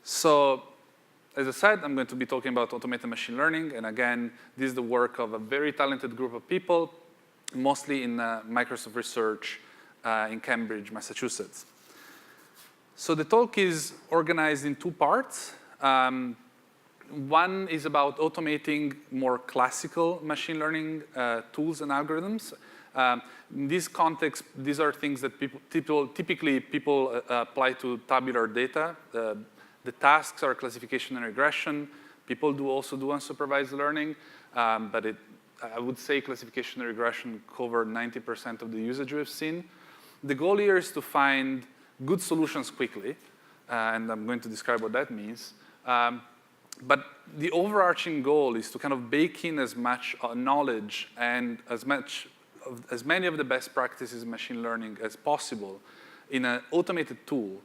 So as I said, I'm going to be talking about automated machine learning. And again, this is the work of a very talented group of people, mostly in Microsoft Research in Cambridge, Massachusetts. So the talk is organized in two parts. One is about automating more classical machine learning tools and algorithms. In this context, these are things that typically people apply to tabular data. The tasks are classification and regression. People also do unsupervised learning, but I would say classification and regression cover 90% of the usage we've seen. The goal here is to find good solutions quickly, and I'm going to describe what that means. But the overarching goal is to kind of bake in as much knowledge and as many of the best practices in machine learning as possible in an automated tool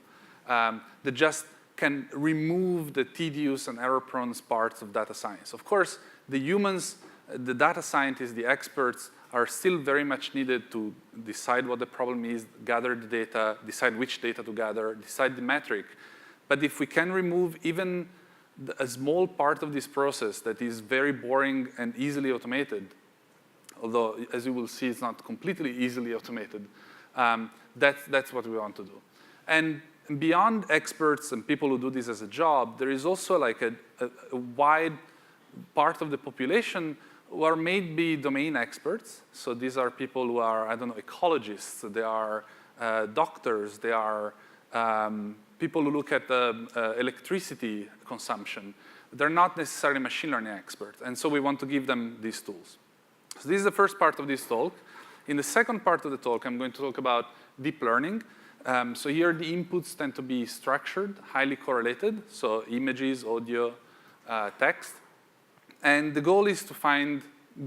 that just can remove the tedious and error-prone parts of data science. Of course, the humans, the data scientists, the experts, are still very much needed to decide what the problem is, gather the data, decide which data to gather, decide the metric. But if we can remove even a small part of this process that is very boring and easily automated, although, as you will see, it's not completely easily automated, that's what we want to do. And beyond experts and people who do this as a job, there is also like a wide part of the population who are maybe domain experts. So these are people who are, I don't know, ecologists. They are doctors. They are people who look at electricity consumption. They're not necessarily machine learning experts. And so we want to give them these tools. So this is the first part of this talk. In the second part of the talk, I'm going to talk about deep learning. So here the inputs tend to be structured, highly correlated. So images, audio, text. And the goal is to find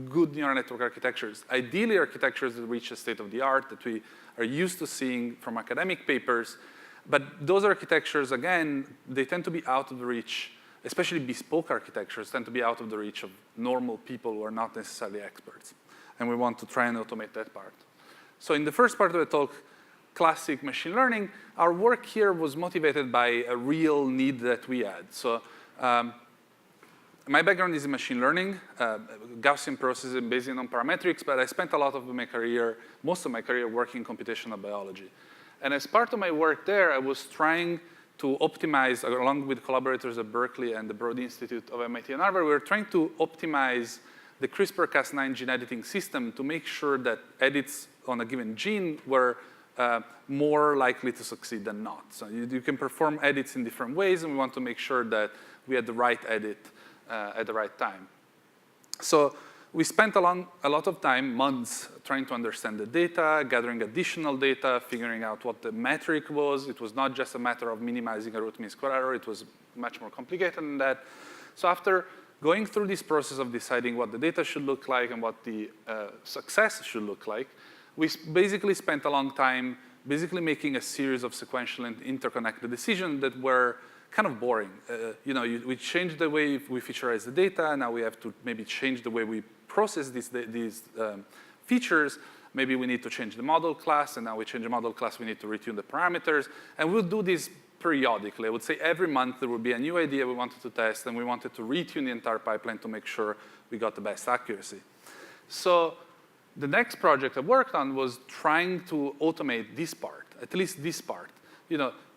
good neural network architectures, ideally architectures that reach a state of the art that we are used to seeing from academic papers. But those architectures, again, they tend to be out of the reach, especially bespoke architectures tend to be out of the reach of normal people who are not necessarily experts. And we want to try and automate that part. So in the first part of the talk, classic machine learning, our work here was motivated by a real need that we had. So my background is in machine learning, Gaussian processing, Bayesian non-parametrics, but I spent a lot of my career, most of my career, working in computational biology. And as part of my work there, I was trying to optimize, along with collaborators at Berkeley and the Broad Institute of MIT and Harvard, we were trying to optimize the CRISPR-Cas9 gene editing system to make sure that edits on a given gene were more likely to succeed than not. So you can perform edits in different ways, and we want to make sure that we had the right edit at the right time. So we spent a lot of time, months, trying to understand the data, gathering additional data, figuring out what the metric was. It was not just a matter of minimizing a root mean square error. It was much more complicated than that. So after going through this process of deciding what the data should look like and what the success should look like, we basically spent a long time basically making a series of sequential and interconnected decisions that were kind of boring. We changed the way we featurize the data. Now we have to maybe change the way we process these features. Maybe we need to change the model class, and now we change the model class, we need to retune the parameters. And we'll do this periodically. I would say every month there would be a new idea we wanted to test, and we wanted to retune the entire pipeline to make sure we got the best accuracy. So the next project I worked on was trying to automate this part, at least this part.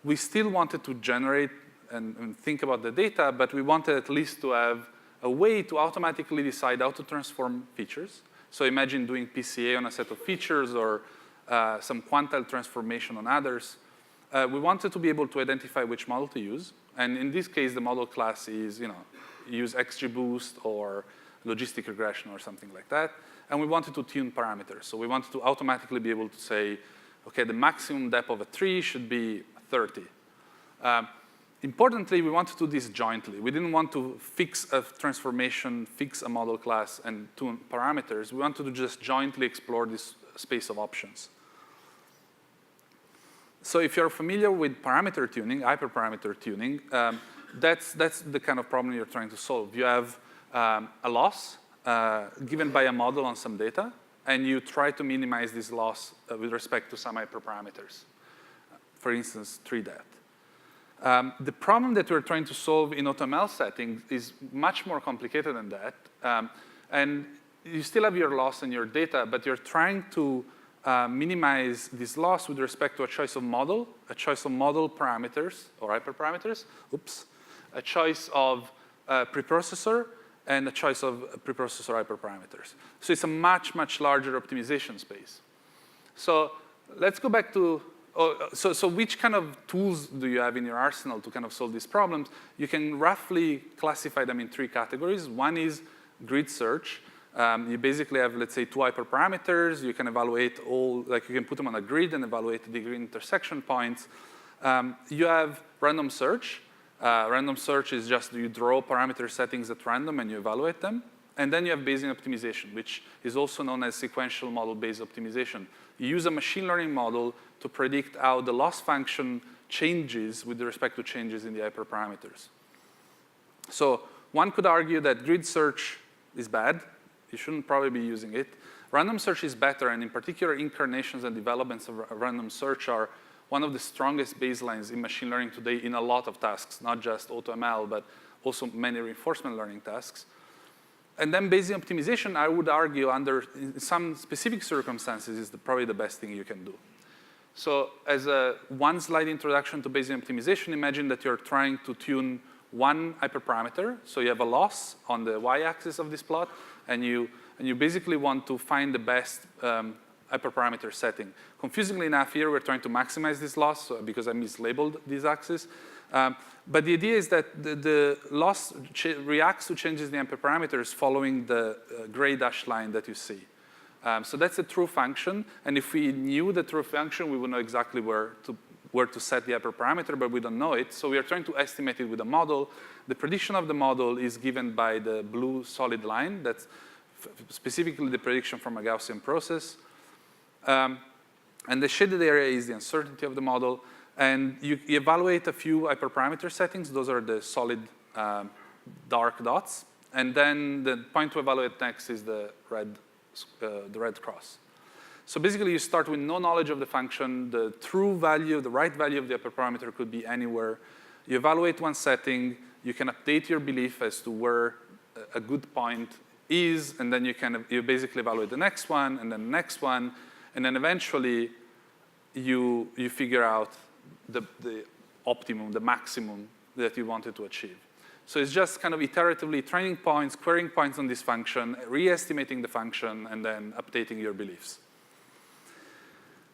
We still wanted to generate and think about the data, but we wanted at least to have a way to automatically decide how to transform features. So imagine doing PCA on a set of features or some quantile transformation on others. We wanted to be able to identify which model to use. And in this case, the model class is, use XGBoost or logistic regression or something like that. And we wanted to tune parameters. So we wanted to automatically be able to say, OK, the maximum depth of a tree should be 30. Importantly, we wanted to do this jointly. We didn't want to fix a transformation, fix a model class, and tune parameters. We wanted to just jointly explore this space of options. So if you're familiar with parameter tuning, hyperparameter tuning, that's the kind of problem you're trying to solve. You have a loss given by a model on some data, and you try to minimize this loss with respect to some hyperparameters. For instance, tree depth. The problem that we're trying to solve in AutoML settings is much more complicated than that. And you still have your loss and your data, but you're trying to minimize this loss with respect to a choice of model parameters or hyperparameters, a choice of preprocessor, and a choice of preprocessor hyperparameters. So it's a much, much larger optimization space. So let's go back to, so which kind of tools do you have in your arsenal to kind of solve these problems? You can roughly classify them in 3 categories. One is grid search. You basically have, let's say, 2 hyperparameters. You can evaluate all, like you can put them on a grid and evaluate the degree intersection points. You have random search. Random search is just you draw parameter settings at random and you evaluate them. And then you have Bayesian optimization, which is also known as sequential model-based optimization. You use a machine learning model to predict how the loss function changes with respect to changes in the hyperparameters. So one could argue that grid search is bad. You shouldn't probably be using it. Random search is better, and in particular, incarnations and developments of random search are one of the strongest baselines in machine learning today in a lot of tasks, not just AutoML, but also many reinforcement learning tasks. And then Bayesian optimization, I would argue, under some specific circumstances, is probably the best thing you can do. So as a one-slide introduction to Bayesian optimization, imagine that you're trying to tune one hyperparameter. So you have a loss on the y-axis of this plot, and you basically want to find the best hyperparameter setting. Confusingly enough, here we're trying to maximize this loss because I mislabeled this axis. But the idea is that the loss reacts to changes in the hyperparameters following the gray dashed line that you see. So that's a true function. And if we knew the true function, we would know exactly where to set the hyperparameter, but we don't know it. So we are trying to estimate it with a model. The prediction of the model is given by the blue solid line. That's specifically the prediction from a Gaussian process. And the shaded area is the uncertainty of the model. And you evaluate a few hyperparameter settings. Those are the solid dark dots. And then the point to evaluate next is the red cross. So basically, you start with no knowledge of the function. The true value, the right value of the hyperparameter could be anywhere. You evaluate one setting. You can update your belief as to where a good point is. And then you basically evaluate the next one, and then the next one. And then eventually, you figure out the optimum, the maximum that you wanted to achieve. So it's just kind of iteratively training points, querying points on this function, re-estimating the function, and then updating your beliefs.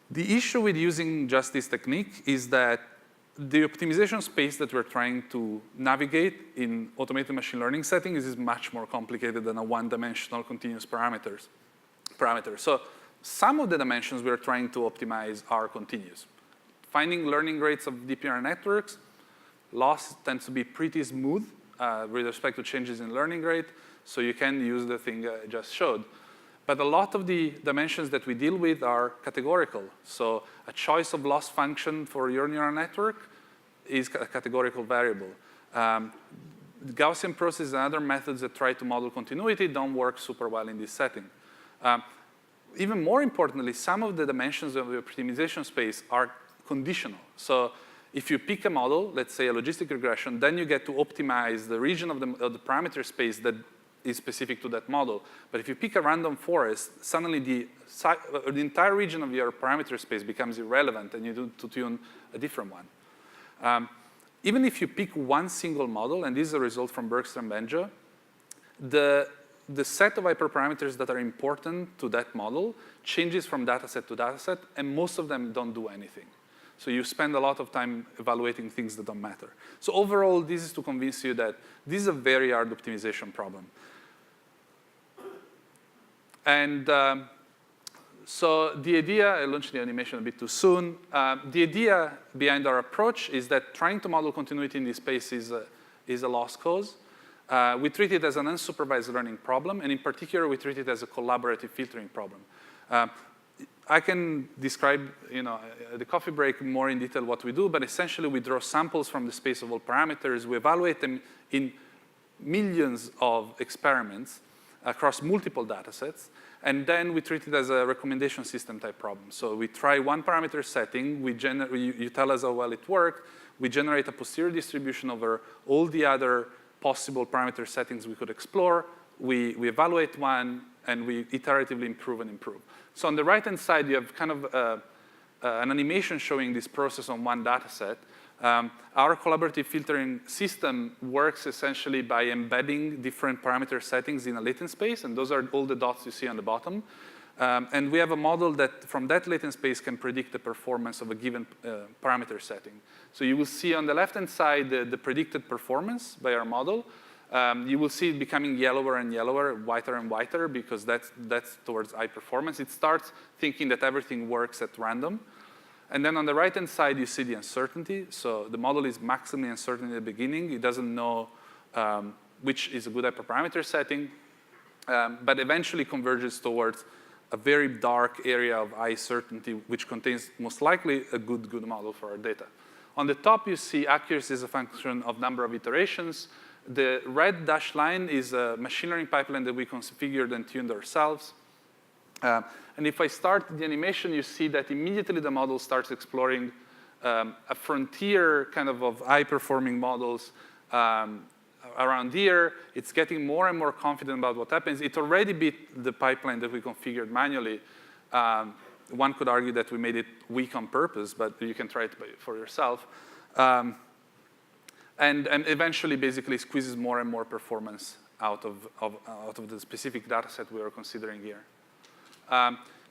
The issue with using just this technique is that the optimization space that we're trying to navigate in automated machine learning settings is much more complicated than a one-dimensional continuous parameter. So some of the dimensions we're trying to optimize are continuous. Finding learning rates of deep neural networks, loss tends to be pretty smooth with respect to changes in learning rate, so you can use the thing I just showed. But a lot of the dimensions that we deal with are categorical. So a choice of loss function for your neural network is a categorical variable. Gaussian processes and other methods that try to model continuity don't work super well in this setting. Even more importantly, some of the dimensions of the optimization space are conditional. So if you pick a model, let's say a logistic regression, then you get to optimize the region of the parameter space that is specific to that model. But if you pick a random forest, suddenly the entire region of your parameter space becomes irrelevant, and you need to tune a different one. Even if you pick one single model, and this is a result from Bergström-Benjo, the set of hyperparameters that are important to that model changes from dataset to dataset, and most of them don't do anything. So you spend a lot of time evaluating things that don't matter. So overall, this is to convince you that this is a very hard optimization problem. And so the idea, I launched the animation a bit too soon. The idea behind our approach is that trying to model continuity in this space is a lost cause. We treat it as an unsupervised learning problem, and in particular, we treat it as a collaborative filtering problem. I can describe, the coffee break more in detail what we do, but essentially we draw samples from the space of all parameters. We evaluate them in millions of experiments across multiple data sets, and then we treat it as a recommendation system type problem. So we try one parameter setting, you tell us how well it worked, We generate a posterior distribution over all the other possible parameter settings we could explore. We evaluate one, and we iteratively improve and improve. So on the right-hand side, you have kind of an animation showing this process on one data set. Our collaborative filtering system works essentially by embedding different parameter settings in a latent space, and those are all the dots you see on the bottom. And we have a model that, from that latent space, can predict the performance of a given parameter setting. So you will see on the left-hand side the predicted performance by our model. You will see it becoming yellower and yellower, whiter and whiter, because that's towards high performance. It starts thinking that everything works at random. And then on the right-hand side, you see the uncertainty. So the model is maximally uncertain in the beginning. It doesn't know which is a good hyperparameter setting, but eventually converges towards a very dark area of high certainty, which contains most likely a good model for our data. On the top, you see accuracy as a function of number of iterations. The red dashed line is a machine learning pipeline that we configured and tuned ourselves. And if I start the animation, you see that immediately the model starts exploring a frontier kind of high-performing models around here. It's getting more and more confident about what happens. It already beat the pipeline that we configured manually. One could argue that we made it weak on purpose, but you can try it for yourself. And eventually, basically, squeezes more and more performance out of the specific data set we are considering here.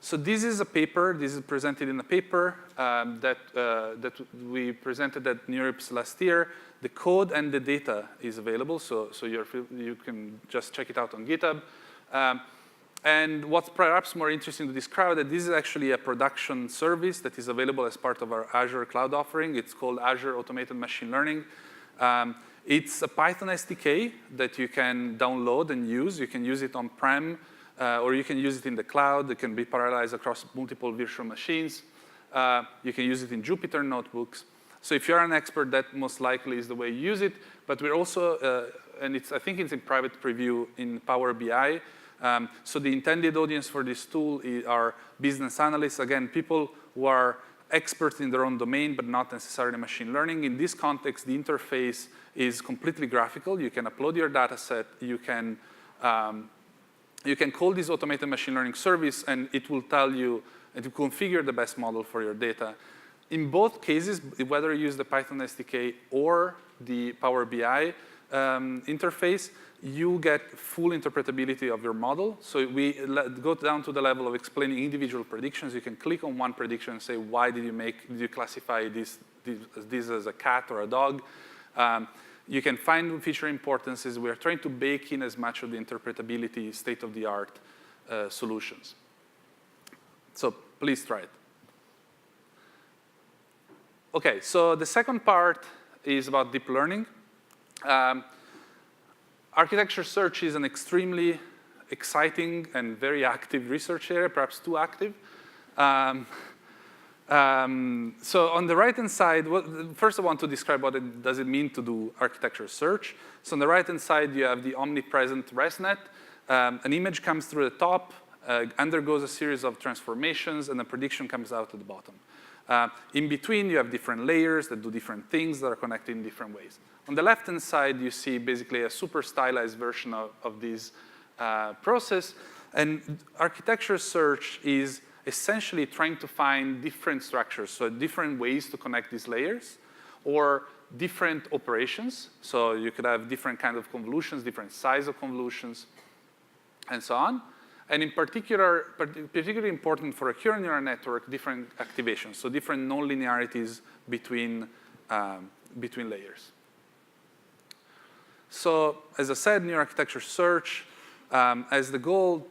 So this is a paper. This is presented in a paper that we presented at NeurIPS last year. The code and the data is available, so you can just check it out on GitHub. And what's perhaps more interesting to this crowd, that this is actually a production service that is available as part of our Azure cloud offering. It's called Azure Automated Machine Learning. It's a Python SDK that you can download and use. You can use it on-prem, or you can use it in the cloud. It can be parallelized across multiple virtual machines. You can use it in Jupyter notebooks. So if you're an expert, that most likely is the way you use it. But we're also, and I think it's in private preview in Power BI. So the intended audience for this tool are business analysts. Again, people who are experts in their own domain, but not necessarily machine learning. In this context, the interface is completely graphical. You can upload your data set. You can call this automated machine learning service, and it will tell you and to configure the best model for your data. In both cases, whether you use the Python SDK or the Power BI interface, you get full interpretability of your model. So we go down to the level of explaining individual predictions. You can click on one prediction and say, why did you classify this as a cat or a dog? You can find feature importances. We are trying to bake in as much of the interpretability, state-of-the-art solutions. So please try it. OK, so the second part is about deep learning. Architecture search is an extremely exciting and very active research area, perhaps too active. So on the right-hand side, first I want to describe what does it mean to do architecture search. So on the right-hand side, you have the omnipresent ResNet. An image comes through the top, undergoes a series of transformations, and a prediction comes out at the bottom. In between, you have different layers that do different things that are connected in different ways. On the left-hand side, you see basically a super stylized version of this process. And architecture search is essentially trying to find different structures, so different ways to connect these layers, or different operations. So you could have different kind of convolutions, different size of convolutions, and so on. And in particular, particularly important for a recurrent neural network, different activations, so different non-linearities between layers. So as I said, new architecture search as the goal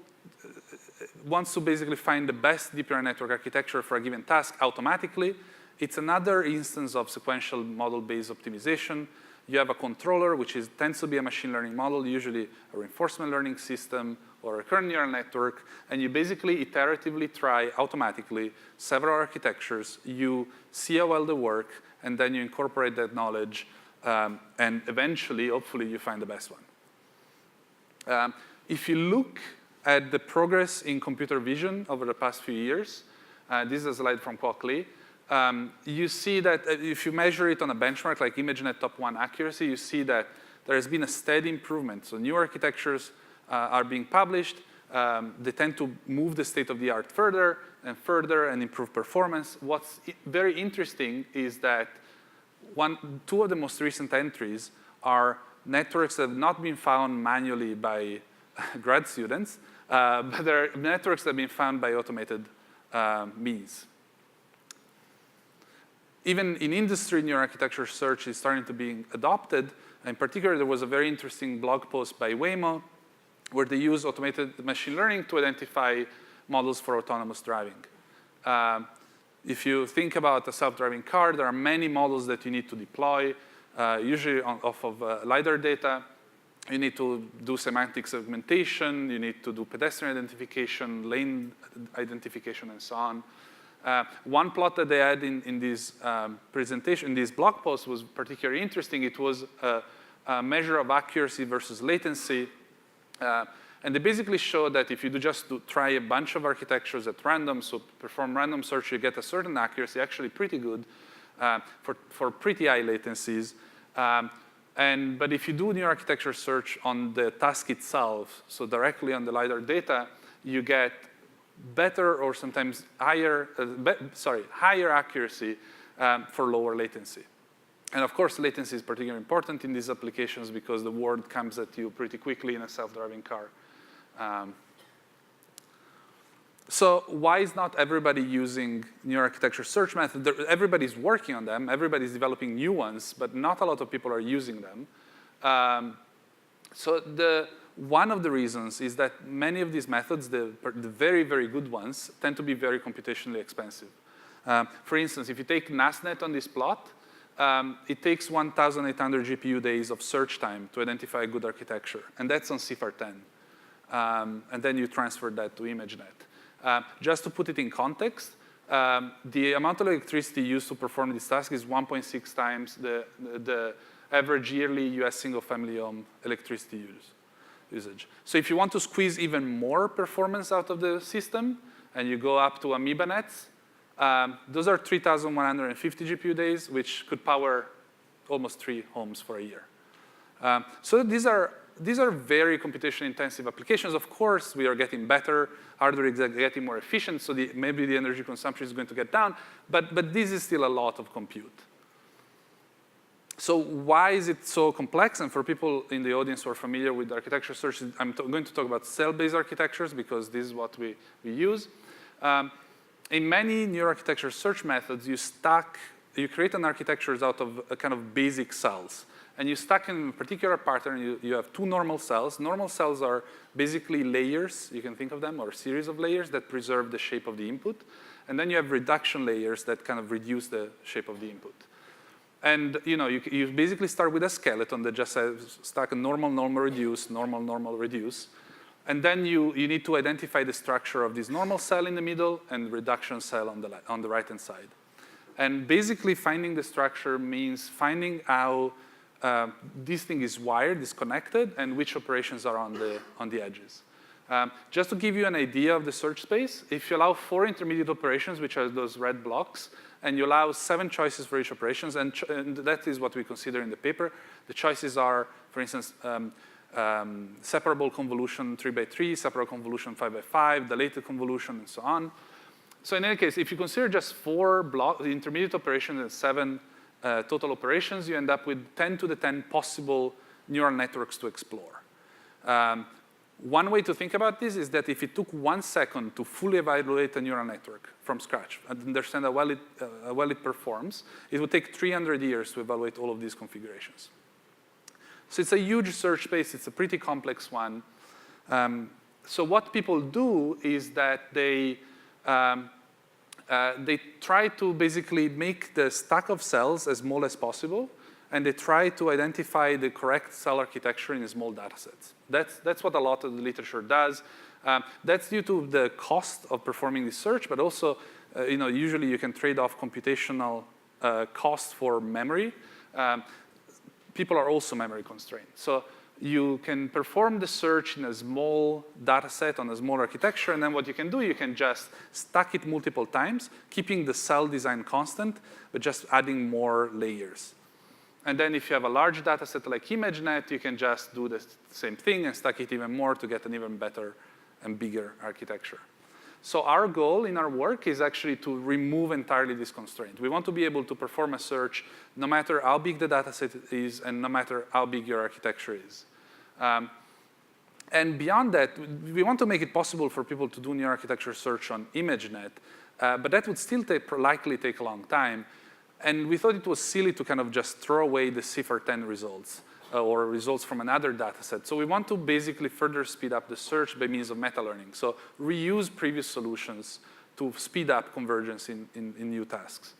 wants to basically find the best deep neural network architecture for a given task automatically. It's another instance of sequential model-based optimization. You have a controller, which tends to be a machine learning model, usually a reinforcement learning system or a recurrent neural network, and you basically iteratively try automatically several architectures. You see how well they work, and then you incorporate that knowledge, and eventually, hopefully, you find the best one. If you look at the progress in computer vision over the past few years, this is a slide from Kwok Lee. you see that if you measure it on a benchmark like ImageNet top 1 accuracy, you see that there has been a steady improvement. So new architectures are being published. They tend to move the state of the art further and improve performance. What's very interesting is that two of the most recent entries are networks that have not been found manually by grad students, but they're networks that have been found by automated means. Even in industry, new architecture search is starting to be adopted. In particular, there was a very interesting blog post by Waymo where they use automated machine learning to identify models for autonomous driving. If you think about a self-driving car, there are many models that you need to deploy, usually off of LiDAR data. You need to do semantic segmentation. You need to do pedestrian identification, lane identification, and so on. One plot that they had in this presentation, in this blog post, was particularly interesting. It was a measure of accuracy versus latency. And they basically showed that if you try a bunch of architectures at random, so perform random search, you get a certain accuracy, actually pretty good for pretty high latencies. But if you do new architecture search on the task itself, so directly on the LiDAR data, you get better or sometimes higher accuracy for lower latency. And of course, latency is particularly important in these applications because the word comes at you pretty quickly in a self-driving car. So why is not everybody using new architecture search methods? Everybody's working on them. Everybody's developing new ones, but not a lot of people are using them. One of the reasons is that many of these methods, the very, very good ones, tend to be very computationally expensive. For instance, if you take NASNet on this plot, it takes 1,800 GPU days of search time to identify a good architecture, and that's on CIFAR 10. And then you transfer that to ImageNet. Just to put it in context, the amount of electricity used to perform this task is 1.6 times the average yearly US single-family home electricity usage. So if you want to squeeze even more performance out of the system, and you go up to AmoebaNets, those are 3,150 GPU days, which could power almost 3 homes for a year. So these are very computationally intensive applications. Of course, we are getting better. Hardware is getting more efficient, so maybe the energy consumption is going to get down. But this is still a lot of compute. So why is it so complex? And for people in the audience who are familiar with architecture search, I'm going to talk about cell-based architectures because this is what we use. In many new architecture search methods, you create an architecture out of a kind of basic cells. And you stack in a particular pattern. You have 2 normal cells. Normal cells are basically layers, you can think of them, or a series of layers that preserve the shape of the input. And then you have reduction layers that kind of reduce the shape of the input. And you basically start with a skeleton that just says stack a normal, normal, reduce, normal, normal, reduce. And then you need to identify the structure of this normal cell in the middle and reduction cell on the right-hand side. And basically finding the structure means finding how this thing is wired, is connected, and which operations are on the edges. Just to give you an idea of the search space, if you allow 4 intermediate operations, which are those red blocks, and you allow 7 choices for each operations, and that is what we consider in the paper. The choices are, for instance, separable convolution 3x3, separable convolution 5x5, dilated convolution, and so on. So in any case, if you consider just 4 intermediate operations and 7 total operations, you end up with 10 to the 10 possible neural networks to explore. One way to think about this is that if it took 1 second to fully evaluate a neural network from scratch and understand how well it performs, it would take 300 years to evaluate all of these configurations. So it's a huge search space. It's a pretty complex one. So what people do is that they try to basically make the stack of cells as small as possible, and they try to identify the correct cell architecture in small data sets. That's what a lot of the literature does. That's due to the cost of performing this search, but also, usually you can trade off computational cost for memory. People are also memory constrained. So you can perform the search in a small data set on a small architecture, and then what you can do, you can just stack it multiple times, keeping the cell design constant, but just adding more layers. And then if you have a large data set like ImageNet, you can just do the same thing and stack it even more to get an even better and bigger architecture. So our goal in our work is actually to remove entirely this constraint. We want to be able to perform a search no matter how big the data set is and no matter how big your architecture is. And beyond that, we want to make it possible for people to do new architecture search on ImageNet, but that would still likely take a long time. And we thought it was silly to kind of just throw away the CIFAR-10 results or results from another data set. So we want to basically further speed up the search by means of meta-learning. So reuse previous solutions to speed up convergence in new tasks.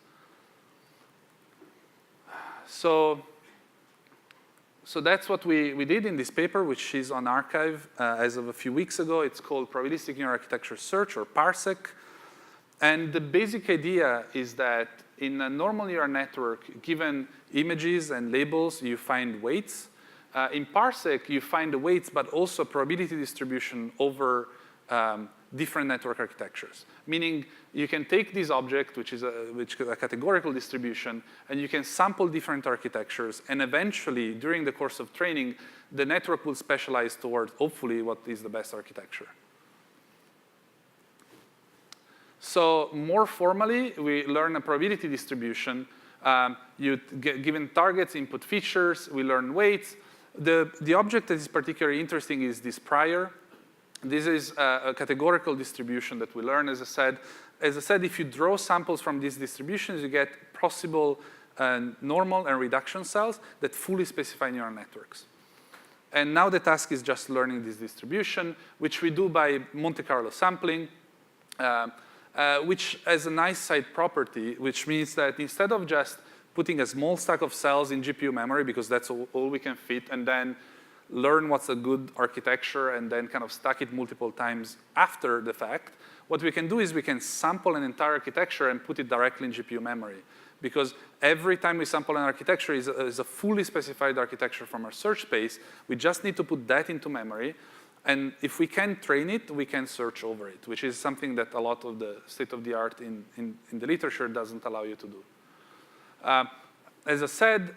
So that's what we did in this paper, which is on archive as of a few weeks ago. It's called Probabilistic Neural Architecture Search, or PARSEC. And the basic idea is that in a normal neural network, given images and labels, you find weights. In PARSEC, you find the weights, but also probability distribution over different network architectures. Meaning, you can take this object, which is a categorical distribution, and you can sample different architectures, and eventually, during the course of training, the network will specialize towards, hopefully, what is the best architecture. So more formally, we learn a probability distribution. Given targets, input features, we learn weights. The object that is particularly interesting is this prior. This is a categorical distribution that we learn, as I said. As I said, if you draw samples from these distributions, you get possible normal and reduction cells that fully specify neural networks. And now the task is just learning this distribution, which we do by Monte Carlo sampling. Which has a nice side property, which means that instead of just putting a small stack of cells in GPU memory, because that's all we can fit, and then learn what's a good architecture and then kind of stack it multiple times after the fact, what we can do is we can sample an entire architecture and put it directly in GPU memory. Because every time we sample an architecture is a fully specified architecture from our search space, we just need to put that into memory. And if we can train it, we can search over it, which is something that a lot of the state-of-the-art in the literature doesn't allow you to do. As I said,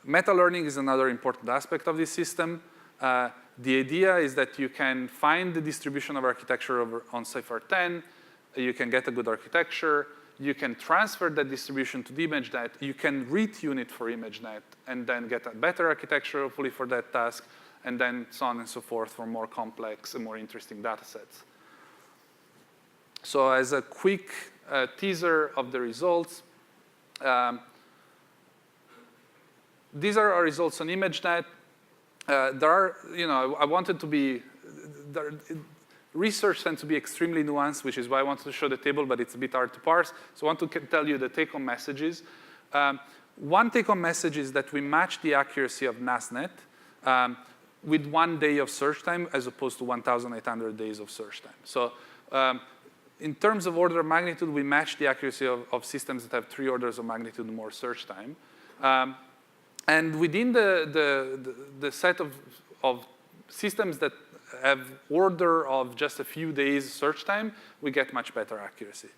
meta-learning is another important aspect of this system. The idea is that you can find the distribution of architecture on CIFAR-10. You can get a good architecture. You can transfer that distribution to the ImageNet. You can retune it for ImageNet and then get a better architecture, hopefully, for that task, and then so on and so forth for more complex and more interesting data sets. So as a quick teaser of the results, these are our results on ImageNet. I wanted to be, research tends to be extremely nuanced, which is why I wanted to show the table, but it's a bit hard to parse. So I want to tell you the take-home messages. One take-home message is that we match the accuracy of NASNet with 1 day of search time as opposed to 1,800 days of search time. So in terms of order of magnitude, we match the accuracy of systems that have 3 orders of magnitude more search time. And within the set of systems that have order of just a few days search time, we get much better accuracy.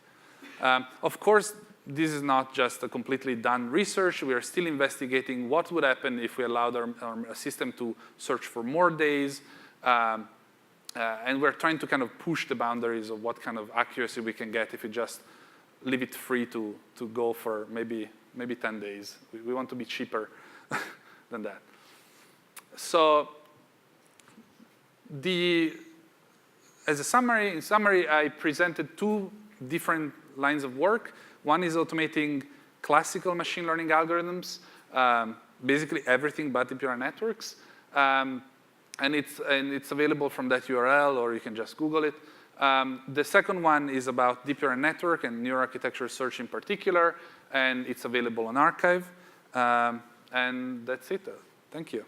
Of course, this is not just a completely done research. We are still investigating what would happen if we allowed our system to search for more days. And we're trying to kind of push the boundaries of what kind of accuracy we can get if we just leave it free to go for maybe 10 days. We want to be cheaper than that. So in summary, I presented 2 different lines of work. One is automating classical machine learning algorithms, basically everything but deep neural networks. And it's available from that URL, or you can just Google it. The second one is about deep neural network and neural architecture search in particular, and it's available on archive. And that's it. Thank you.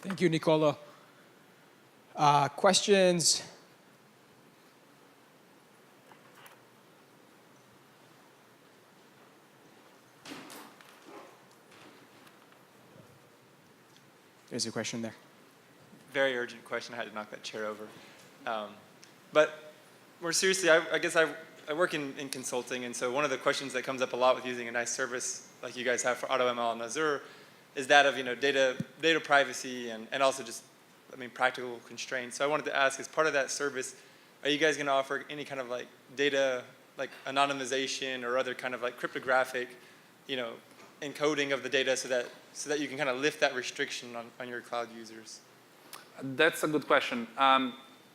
Thank you, Nicolo. Questions? There's a question there. Very urgent question. I had to knock that chair over. But more seriously, I guess I work in consulting, and so one of the questions that comes up a lot with using a nice service like you guys have for AutoML and Azure is that of data privacy and also just practical constraints. So I wanted to ask, as part of that service, are you guys going to offer any kind of like data like anonymization or other kind of like cryptographic encoding of the data so that you can kind of lift that restriction on your cloud users? That's a good question.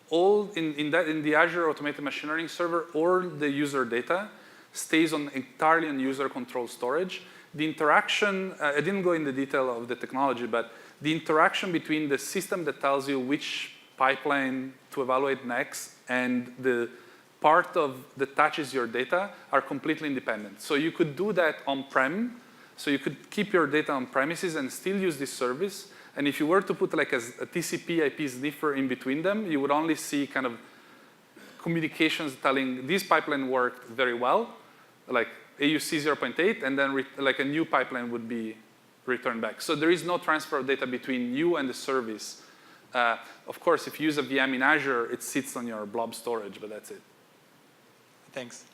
All in the Azure Automated Machine Learning Server, all the user data stays entirely on user control storage. The interaction, I didn't go into the detail of the technology, but the interaction between the system that tells you which pipeline to evaluate next and the part that touches your data are completely independent. So you could do that on-prem. So you could keep your data on premises and still use this service. And if you were to put like a TCP IP sniffer in between them, you would only see kind of communications telling this pipeline worked very well, like AUC 0.8, and then like a new pipeline would be returned back. So there is no transfer of data between you and the service. Of course, if you use a VM in Azure, it sits on your blob storage, but that's it. Thanks.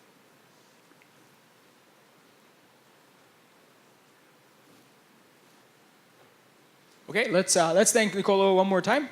Okay, let's thank Nicolo one more time.